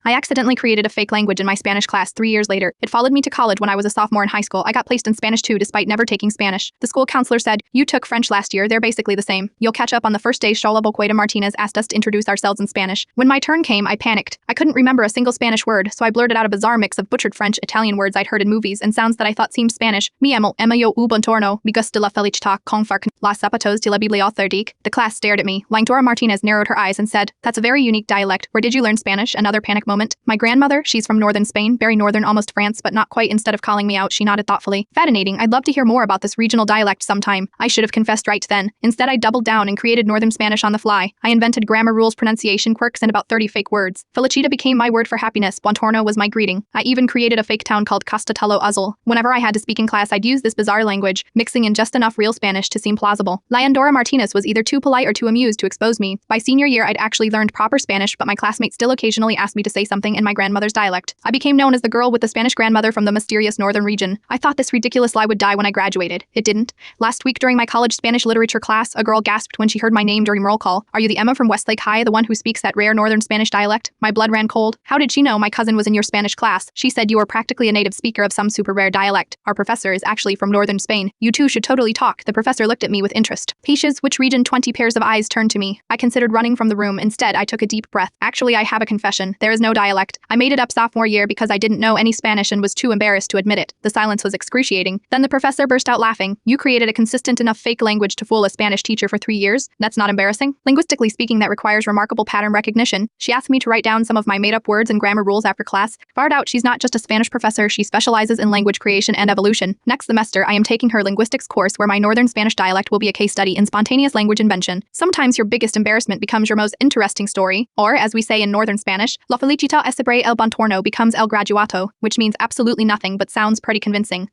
I accidentally created a fake language in my Spanish class 3 years later. It followed me to college when I was a sophomore in high school. I got placed in Spanish 2 despite never taking Spanish. The school counselor said, "You took French last year, they're basically the same. You'll catch up on the first day." Shola Boqueda Martinez asked us to introduce ourselves in Spanish. When my turn came, I panicked. I couldn't remember a single Spanish word, so I blurted out a bizarre mix of butchered French, Italian words I'd heard in movies, and sounds that I thought seemed Spanish. Mi amo, yo u bontorno, mi gusta la felicità, con far las zapatos de la biblioteca. The class stared at me. Langdora Martinez narrowed her eyes and said, "That's a very unique dialect. Where did you learn Spanish?" Another panic moment. My grandmother, she's from northern Spain, very northern, almost France, but not quite. Instead of calling me out, she nodded thoughtfully. Fascinating. I'd love to hear more about this regional dialect sometime. I should have confessed right then. Instead, I doubled down and created northern Spanish on the fly. I invented grammar rules, pronunciation quirks, and about 30 fake words. Felicita became my word for happiness. Buontorno was my greeting. I even created a fake town called Castatello Azul. Whenever I had to speak in class, I'd use this bizarre language, mixing in just enough real Spanish to seem plausible. Leandora Martinez was either too polite or too amused to expose me. By senior year, I'd actually learned proper Spanish, but my classmates still occasionally asked me to say something in my grandmother's dialect. I became known as the girl with the Spanish grandmother from the mysterious northern region. I thought this ridiculous lie would die when I graduated. It didn't. Last week during my college Spanish literature class, a girl gasped when she heard my name during roll call. "Are you the Emma from Westlake High, the one who speaks that rare northern Spanish dialect?" My blood ran cold. How did she know my cousin was in your Spanish class? She said you were practically a native speaker of some super rare dialect. Our professor is actually from northern Spain. You two should totally talk. The professor looked at me with interest. Patience, which region? 20 pairs of eyes turned to me. I considered running from the room. Instead, I took a deep breath. Actually, I have a confession. There is no dialect. I made it up sophomore year because I didn't know any Spanish and was too embarrassed to admit it. The silence was excruciating. Then the professor burst out laughing. "You created a consistent enough fake language to fool a Spanish teacher for 3 years? That's not embarrassing? Linguistically speaking, that requires remarkable pattern recognition." She asked me to write down some of my made-up words and grammar rules after class. Fired out, she's not just a Spanish professor, she specializes in language creation and evolution. Next semester, I am taking her linguistics course where my northern Spanish dialect will be a case study in spontaneous language invention. Sometimes your biggest embarrassment becomes your most interesting story, or as we say in northern Spanish, "La felicita es sobre el bontorno" becomes el graduato, which means absolutely nothing but sounds pretty convincing.